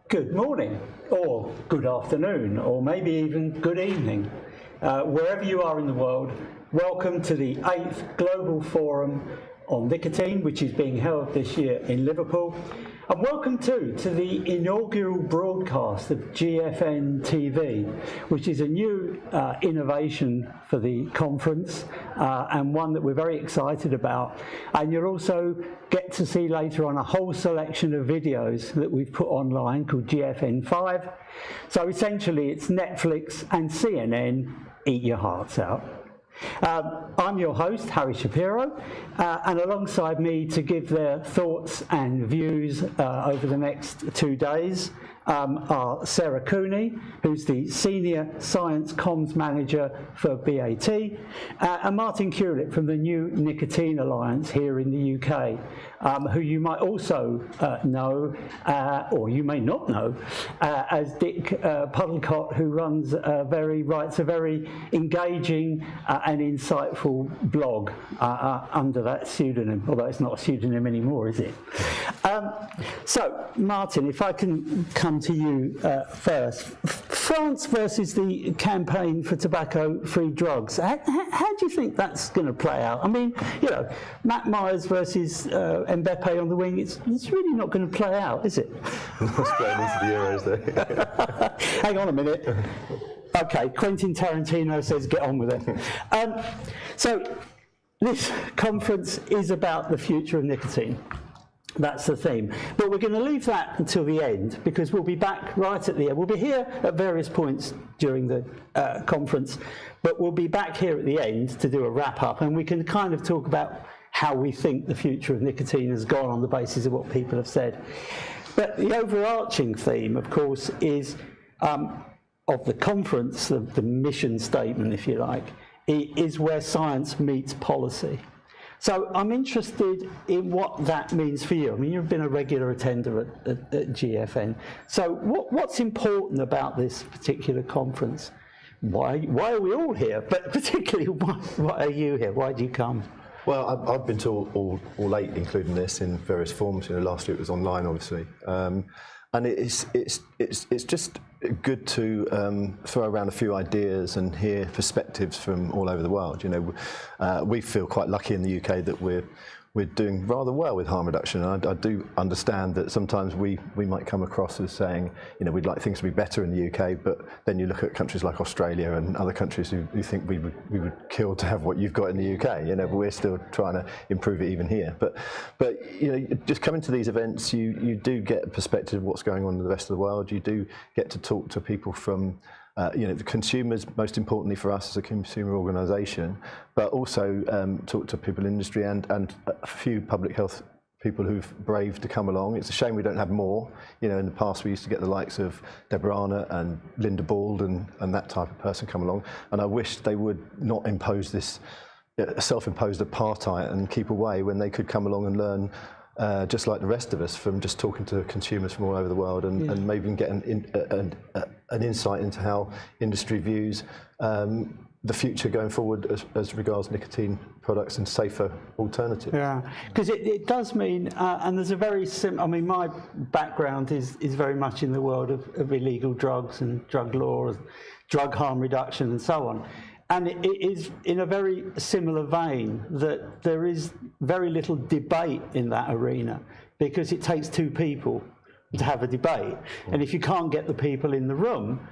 Good morning, or good afternoon, or maybe even good evening. Wherever you are in the world, welcome to the 8th Global Forum on Nicotine, which is being held this year in Liverpool. And welcome too to the inaugural broadcast of GFN TV, which is a new innovation for the conference and one that we're very excited about. And you'll also get to see later on a whole selection of videos that we've put online called GFN'5. So essentially it's Netflix and CNN, eat your hearts out. I'm your host, Harry Shapiro, and alongside me to give their thoughts and views over the next 2 days are Sarah Cooney, who's the Senior Science Comms Manager for BAT, and Martin Hewlett from the New Nicotine Alliance here in the UK, who you might also know, or you may not know, as Dick Puddlecott, who writes a very engaging and insightful blog under that pseudonym, although it's not a pseudonym anymore, is it? So, Martin, if I can come to you first. France versus the campaign for tobacco-free drugs. How do you think that's going to play out? I mean, you know, Matt Myers versus Mbappe on the wing, it's really not going to play out, is it? Not playing into the Euros, though. Hang on a minute. Okay, Quentin Tarantino says get on with it. So this conference is about the future of nicotine. That's the theme. But we're going to leave that until the end, because we'll be back right at the end. We'll be here at various points during the conference, but we'll be back here at the end to do a wrap-up, and we can kind of talk about how we think the future of nicotine has gone on the basis of what people have said. But the overarching theme, of course, is of the conference, the mission statement, if you like, is where science meets policy. So I'm interested in what that means for you. I mean, you've been a regular attender at GFN. So what's important about this particular conference? Why are we all here? But particularly, why are you here? Why do you come? Well, I've been to all 8, including this, in various forms. You know, last year it was online, obviously, and it's just good to throw around a few ideas and hear perspectives from all over the world. You know, we feel quite lucky in the UK that we're doing rather well with harm reduction, and I do understand that sometimes we might come across as saying, you know, we'd like things to be better in the UK, but then you look at countries like Australia and other countries who think we would kill to have what you've got in the UK, you know, but we're still trying to improve it even here. But you know, just coming to these events, you do get a perspective of what's going on in the rest of the world. You do get to talk to people from you know, the consumers, most importantly for us as a consumer organisation, but also talk to people in industry and a few public health people who've braved to come along. It's a shame we don't have more. You know, in the past we used to get the likes of Deborah Arnott and Linda Bald and that type of person come along, and I wish they would not impose this self-imposed apartheid and keep away when they could come along and learn just like the rest of us from just talking to consumers from all over the world and maybe get an insight into how industry views the future going forward as regards nicotine products and safer alternatives. Yeah, because it does mean, and there's a very I mean, my background is very much in the world of illegal drugs and drug law, drug harm reduction and so on. And it is in a very similar vein that there is very little debate in that arena, because it takes 2 people to have a debate. And if you can't get the people in the room,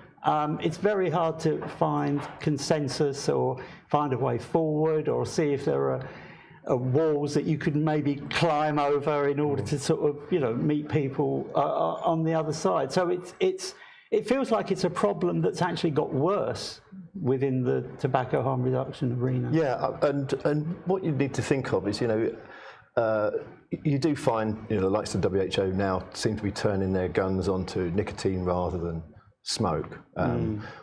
it's very hard to find consensus or find a way forward or see if there are walls that you could maybe climb over in order to sort of, you know, meet people on the other side. So it feels like it's a problem that's actually got worse within the tobacco harm reduction arena. Yeah, and what you need to think of is, you know, you do find, you know, the likes of WHO now seem to be turning their guns onto nicotine rather than smoke,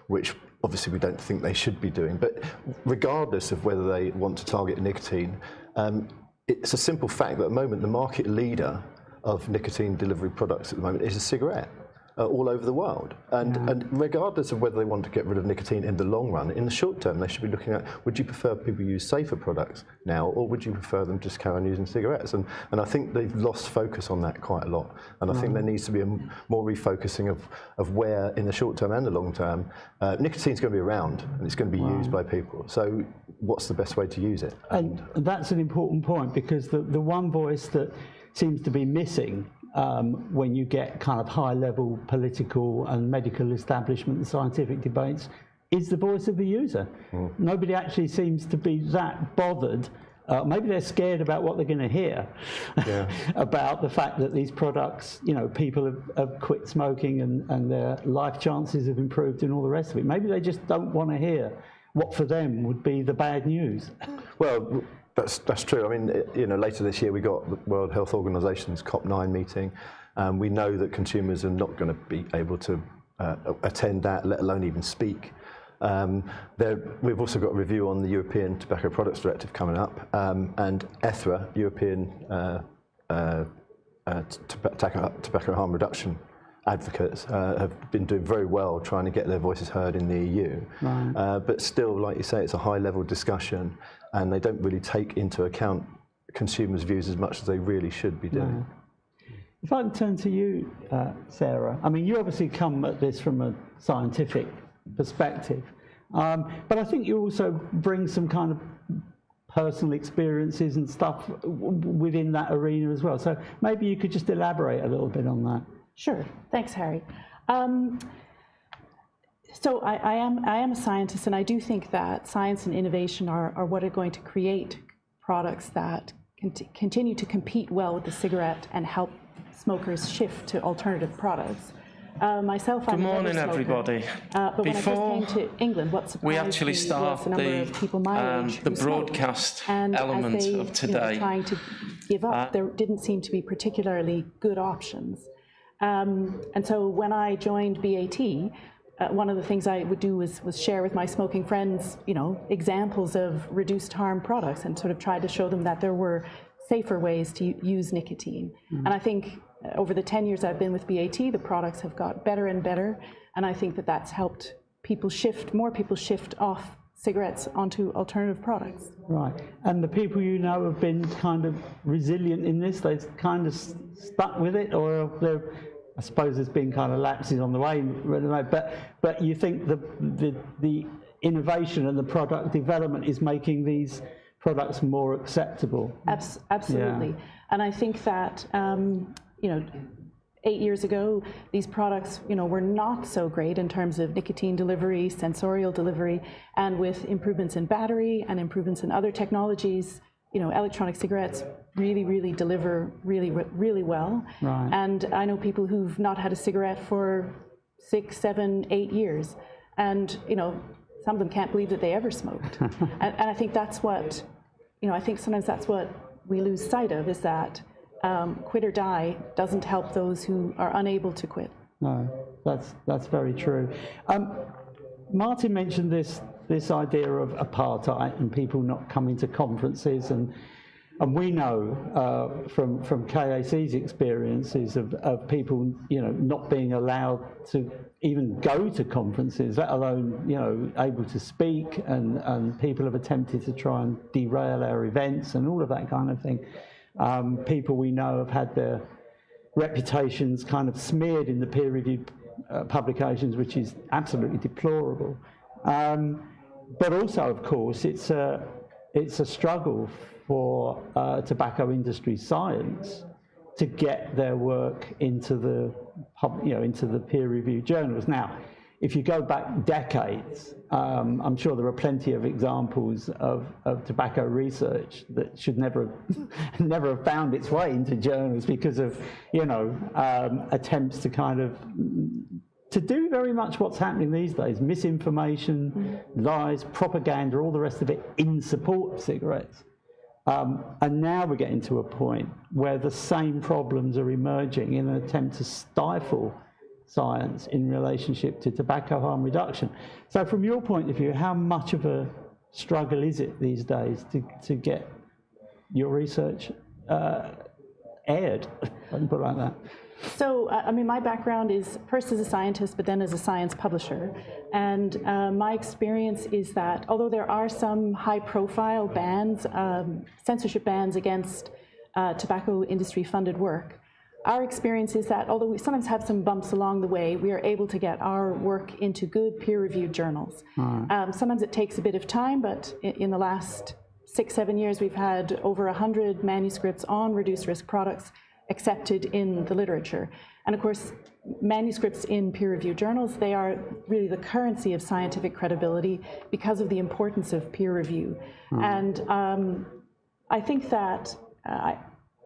which obviously we don't think they should be doing. But regardless of whether they want to target nicotine, it's a simple fact that at the moment the market leader of nicotine delivery products at the moment is a cigarette. all over the world. And regardless of whether they want to get rid of nicotine in the long run, in the short term, they should be looking at, would you prefer people use safer products now, or would you prefer them just carry on using cigarettes? And I think they've lost focus on that quite a lot. And I think there needs to be a more refocusing of where, in the short term and the long term, nicotine's going to be around and it's going to be used by people. So what's the best way to use it? And that's an important point, because the one voice that seems to be missing when you get kind of high-level political and medical establishment and scientific debates is the voice of the user. Nobody actually seems to be that bothered. Maybe they're scared about what they're going to hear about the fact that these products, you know, people have quit smoking and their life chances have improved and all the rest of it. Maybe they just don't want to hear what for them would be the bad news. Well, that's true. I mean, you know, later this year we got the World Health Organization's COP9 meeting. We know that consumers are not going to be able to attend that, let alone even speak. We've also got a review on the European Tobacco Products Directive coming up, and ETHRA, European Tobacco Harm Reduction advocates, have been doing very well trying to get their voices heard in the EU. But still, like you say, it's a high-level discussion, and they don't really take into account consumers' views as much as they really should be doing. If I can turn to you, Sarah, I mean, you obviously come at this from a scientific perspective, but I think you also bring some kind of personal experiences and stuff within that arena as well. So maybe you could just elaborate a little bit on that. Sure. Thanks, Harry. So I am a scientist, and I do think that science and innovation are what are going to create products that continue to compete well with the cigarette and help smokers shift to alternative products. Myself, Good morning, everybody. But when I first came to England, what surprised we actually me start was the number of people my age the who smoked. broadcast And element as they, of today. trying to give up, there didn't seem to be particularly good options. And so when I joined BAT, one of the things I would do was share with my smoking friends, you know, examples of reduced harm products, and sort of try to show them that there were safer ways to use nicotine. And I think over the 10 years I've been with BAT, the products have got better and better, and I think that that's helped more people shift off cigarettes onto alternative products. Right, and the people you know have been kind of resilient in this, they've kind of stuck with it, or they're, I suppose there's been kind of lapses on the way, but you think the innovation and the product development is making these products more acceptable? Absolutely. Yeah. And I think that, you know, 8 years ago, these products, you know, were not so great in terms of nicotine delivery, sensorial delivery, and with improvements in battery and improvements in other technologies, you know, electronic cigarettes really deliver really well. Right. And I know people who've not had a cigarette for 6, 7, 8 years, and you know, some of them can't believe that they ever smoked. and I think that's what, you know, I think sometimes that's what we lose sight of, is that quit or die doesn't help those who are unable to quit. No, that's very true. Martin mentioned this idea of apartheid and people not coming to conferences, and we know from KAC's experiences of people, you know, not being allowed to even go to conferences, let alone, you know, able to speak, and people have attempted to try and derail our events and all of that kind of thing. People we know have had their reputations kind of smeared in the peer-reviewed publications, which is absolutely deplorable. But also, of course, it's a struggle for tobacco industry science to get their work into the peer-reviewed journals. Now, if you go back decades, I'm sure there are plenty of examples of tobacco research that should never have found its way into journals because of, you know, attempts to kind of to do very much what's happening these days: misinformation, lies, propaganda, all the rest of it in support of cigarettes. And now we're getting to a point where the same problems are emerging in an attempt to stifle science in relationship to tobacco harm reduction. So from your point of view, how much of a struggle is it these days to get your research aired, if I can put it like that? So, I mean, my background is first as a scientist, but then as a science publisher. And my experience is that although there are some high-profile bans, censorship bans against tobacco industry-funded work, our experience is that although we sometimes have some bumps along the way, we are able to get our work into good peer-reviewed journals. Sometimes it takes a bit of time, but in the last 6-7 years, we've had over 100 manuscripts on reduced-risk products accepted in the literature. And of course, manuscripts in peer-reviewed journals, they are really the currency of scientific credibility because of the importance of peer review. And I think that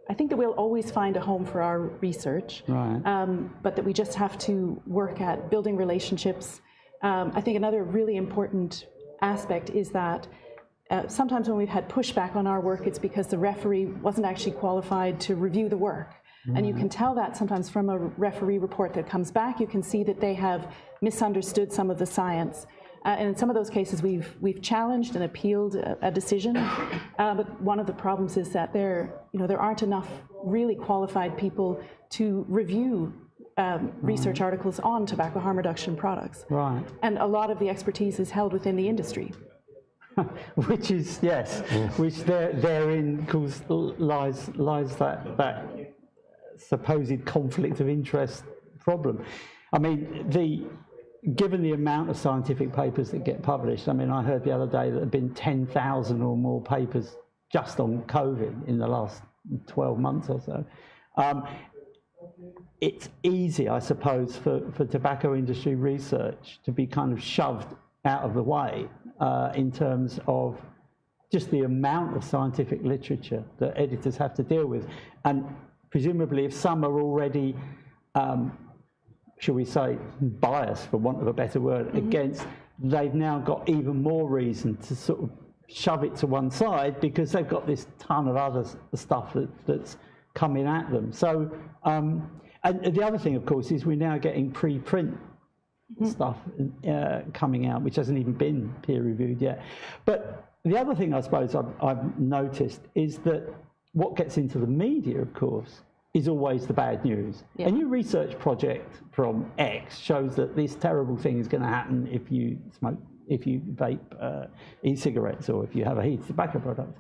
we'll always find a home for our research, but that we just have to work at building relationships. I think another really important aspect is that sometimes when we've had pushback on our work, it's because the referee wasn't actually qualified to review the work. And you can tell that sometimes from a referee report that comes back. You can see that they have misunderstood some of the science. And in some of those cases, we've challenged and appealed a decision. But one of the problems is that there aren't enough really qualified people to review research articles on tobacco harm reduction products. And a lot of the expertise is held within the industry. Which is, yes, which therein of course lies that supposed conflict of interest problem. I mean, given the amount of scientific papers that get published, I mean, I heard the other day that there have been 10,000 or more papers just on COVID in the last 12 months or so. It's easy, I suppose, for tobacco industry research to be kind of shoved out of the way in terms of just the amount of scientific literature that editors have to deal with. And presumably if some are already, shall we say, biased, for want of a better word, against, they've now got even more reason to sort of shove it to one side because they've got this ton of other stuff that's coming at them. So, and the other thing, of course, is we're now getting pre-print stuff coming out, which hasn't even been peer-reviewed yet. But the other thing I suppose I've noticed is that what gets into the media, of course, is always the bad news. A new research project from X shows that this terrible thing is going to happen if you smoke, if you vape e-cigarettes, or if you have a heated tobacco product.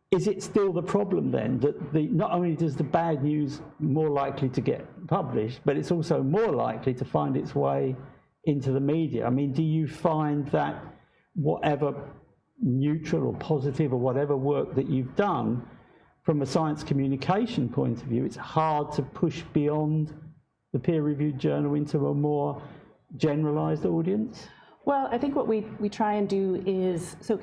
Is it still the problem then that not only does the bad news more likely to get published, but it's also more likely to find its way into the media? I mean, do you find that whatever neutral or positive or whatever work that you've done from a science communication point of view, it's hard to push beyond the peer-reviewed journal into a more generalized audience? Well, I think what we try and do is, so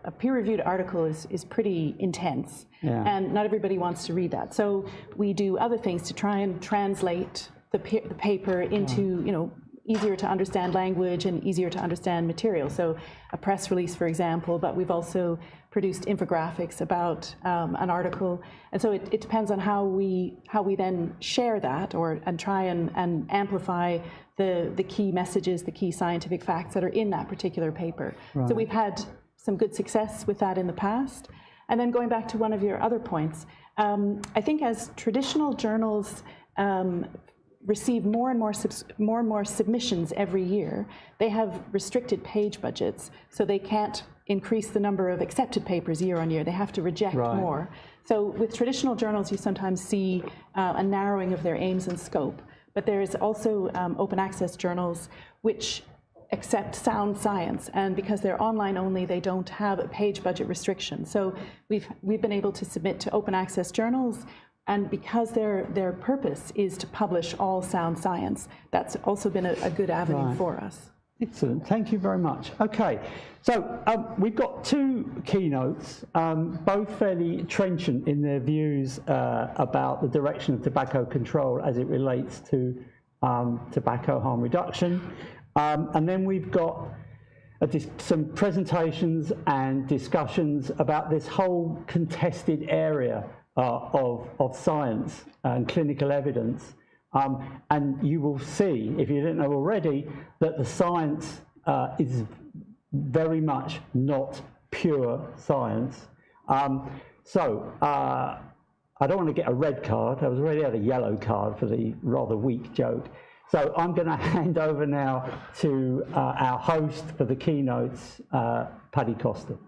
a peer-reviewed article is pretty intense, and not everybody wants to read that. So we do other things to try and translate the paper into, easier to understand language and easier to understand material. So a press release, for example, but we've also produced infographics about an article. And so it depends on how we then share that and try and amplify the key messages, the key scientific facts that are in that particular paper. So we've had some good success with that in the past. And then going back to one of your other points, I think as traditional journals receive more and more submissions every year, they have restricted page budgets, so they can't increase the number of accepted papers year on year. They have to reject more. So with traditional journals, you sometimes see a narrowing of their aims and scope. But there is also open access journals which accept sound science, and because they're online only, they don't have a page budget restriction. So we've been able to submit to open access journals, and because their purpose is to publish all sound science, that's also been a good avenue for us. Excellent, thank you very much. Okay, so we've got two keynotes, both fairly trenchant in their views about the direction of tobacco control as it relates to tobacco harm reduction. And then we've got some presentations and discussions about this whole contested area of science and clinical evidence. And you will see, if you didn't know already, that the science is very much not pure science. So I don't want to get a red card. I was already had a yellow card for the rather weak joke. So I'm going to hand over now to our host for the keynotes, Paddy Costa.